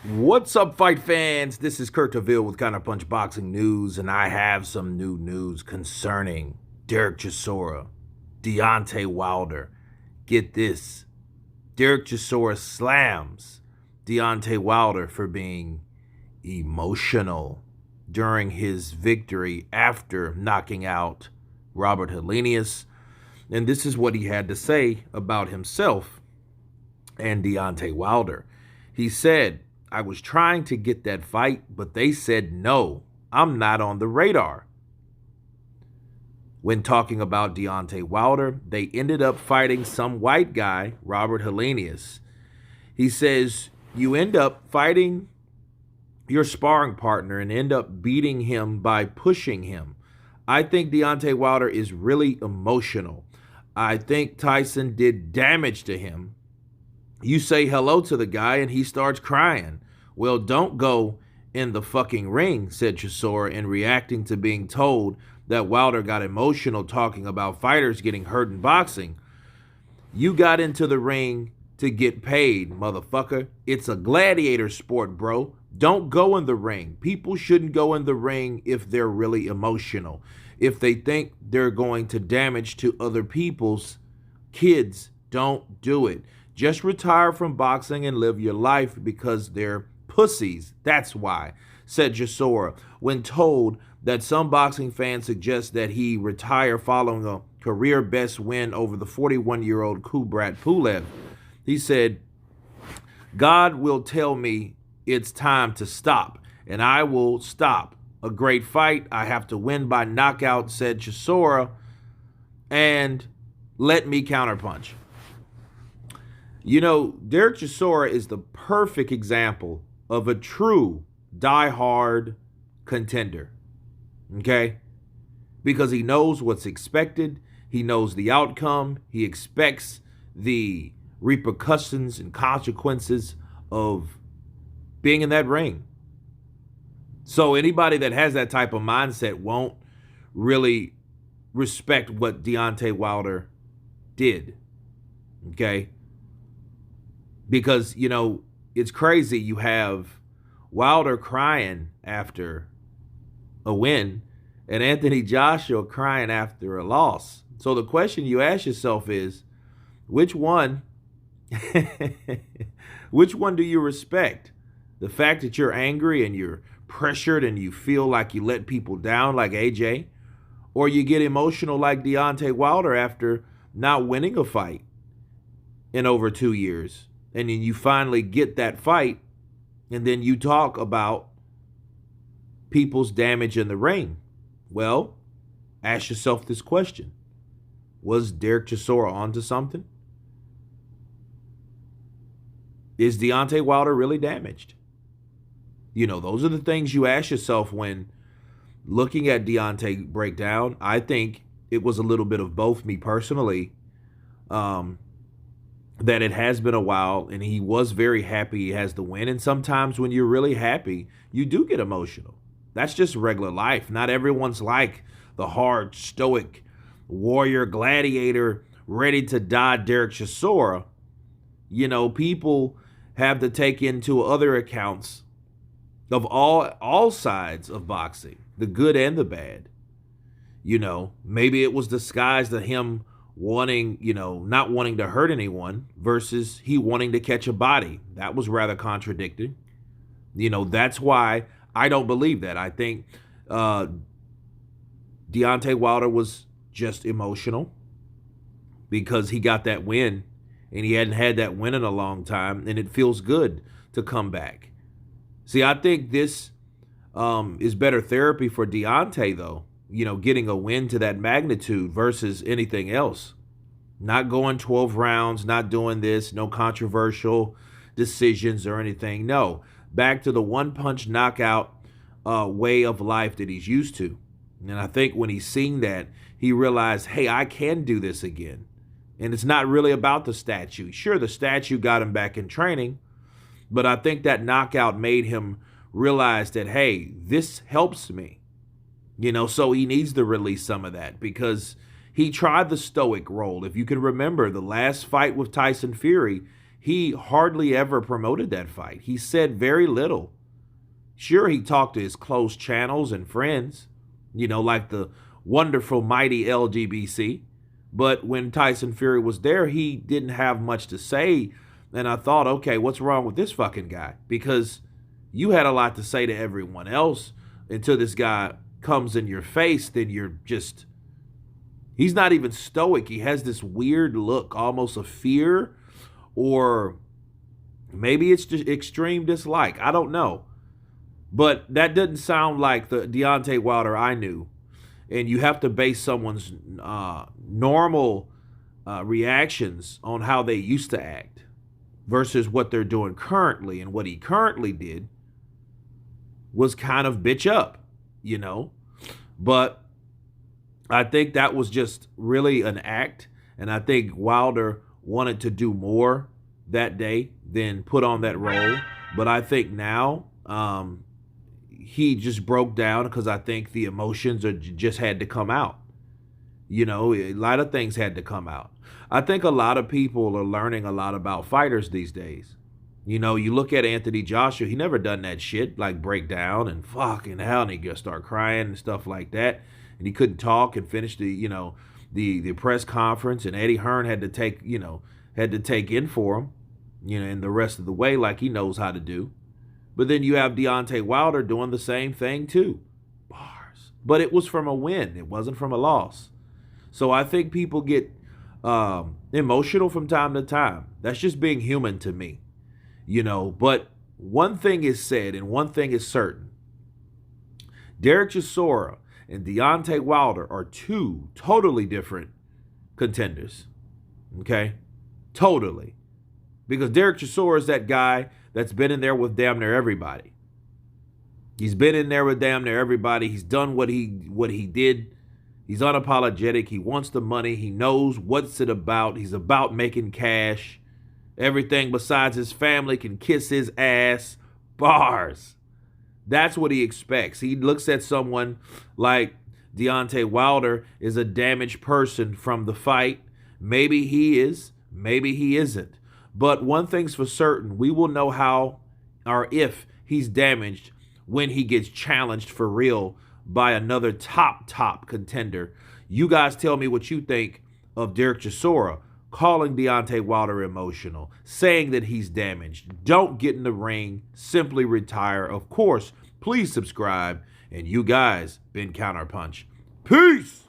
What's up, fight fans? This is Kurt DeVille with Counterpunch Boxing News, and I have some new news concerning Derek Chisora, Deontay Wilder. Get this. Derek Chisora slams Deontay Wilder for being emotional during his victory after knocking out Robert Helenius. And this is what he had to say about himself and Deontay Wilder. He said, I was trying to get that fight, but they said no, I'm not on the radar. When talking about Deontay Wilder, they ended up fighting some white guy, Robert Helenius. He says, you end up fighting your sparring partner and end up beating him by pushing him. I think Deontay Wilder is really emotional. I think Tyson did damage to him. You say hello to the guy and he starts crying. Well, don't go in the fucking ring, said Chisora, in reacting to being told that Wilder got emotional talking about fighters getting hurt in boxing. You got into the ring to get paid, motherfucker. It's a gladiator sport, bro. Don't go in the ring. People shouldn't go in the ring if they're really emotional. If they think they're going to damage to other people's kids, don't do it. Just retire from boxing and live your life because they're pussies. That's why, said Chisora, when told that some boxing fans suggest that he retire following a career best win over the 41-year-old Kubrat Pulev. He said, God will tell me it's time to stop, and I will stop. A great fight. I have to win by knockout, said Chisora, and let me counterpunch. You know, Derek Chisora is the perfect example of a true die-hard contender, okay? Because he knows what's expected, he knows the outcome, he expects the repercussions and consequences of being in that ring. So anybody that has that type of mindset won't really respect what Deontay Wilder did, okay? Because, you know, it's crazy. You have Wilder crying after a win and Anthony Joshua crying after a loss. So the question you ask yourself is, which one, which one do you respect? The fact that you're angry and you're pressured and you feel like you let people down like AJ, or you get emotional like Deontay Wilder after not winning a fight in over 2 years. And then you finally get that fight, and then you talk about people's damage in the ring. Well, ask yourself this question. Was Derek Chisora onto something? Is Deontay Wilder really damaged? You know, those are the things you ask yourself when looking at Deontay breakdown. I think it was a little bit of both, me personally. That it has been a while, and he was very happy he has the win. And sometimes when you're really happy, you do get emotional. That's just regular life. Not everyone's like the hard, stoic, warrior, gladiator, ready to die Derek Chisora. You know, people have to take into other accounts of all sides of boxing, the good and the bad. You know, maybe it was disguised to him wanting, you know, not wanting to hurt anyone versus he wanting to catch a body. That was rather contradicting. You know, that's why I don't believe that. I think Deontay Wilder was just emotional because he got that win and he hadn't had that win in a long time, and it feels good to come back. See, I think this is better therapy for Deontay, though. You know, getting a win to that magnitude versus anything else. Not going 12 rounds, not doing this, no controversial decisions or anything. No, back to the one-punch knockout way of life that he's used to. And I think when he's seen that, he realized, hey, I can do this again. And it's not really about the statue. Sure, the statue got him back in training, but I think that knockout made him realize that, hey, this helps me. You know, so he needs to release some of that because he tried the stoic role. If you can remember the last fight with Tyson Fury, he hardly ever promoted that fight. He said very little. Sure, he talked to his close channels and friends, like the wonderful, mighty LGBC. But when Tyson Fury was there, he didn't have much to say. And I thought, okay, what's wrong with this fucking guy? Because you had a lot to say to everyone else until this guy comes in your face, then he's not even stoic. He has this weird look, almost a fear, or maybe it's just extreme dislike. I don't know. But that doesn't sound like the Deontay Wilder I knew. And you have to base someone's normal reactions on how they used to act versus what they're doing currently. And what he currently did was kind of bitch up, But I think that was just really an act. And I think Wilder wanted to do more that day than put on that role. But I think now he just broke down because I think the emotions just had to come out. A lot of things had to come out. I think a lot of people are learning a lot about fighters these days. You look at Anthony Joshua, he never done that shit, like break down and fucking hell, and he just start crying and stuff like that. And he couldn't talk and finish the press conference, and Eddie Hearn had to take in for him, in the rest of the way like he knows how to do. But then you have Deontay Wilder doing the same thing too. Bars. But it was from a win. It wasn't from a loss. So I think people get emotional from time to time. That's just being human to me. But one thing is said and one thing is certain. Derek Chisora and Deontay Wilder are two totally different contenders. Okay? Totally. Because Derek Chisora is that guy that's been in there with damn near everybody. He's been in there with damn near everybody. He's done what he did. He's unapologetic. He wants the money. He knows what's it about. He's about making cash. Everything besides his family can kiss his ass. Bars. That's what he expects. He looks at someone like Deontay Wilder is a damaged person from the fight. Maybe he is. Maybe he isn't. But one thing's for certain, we will know how or if he's damaged when he gets challenged for real by another top contender. You guys tell me what you think of Derek Chisora calling Deontay Wilder emotional, saying that he's damaged. Don't get in the ring. Simply retire. Of course, please subscribe. And you guys been Counterpunch. Peace!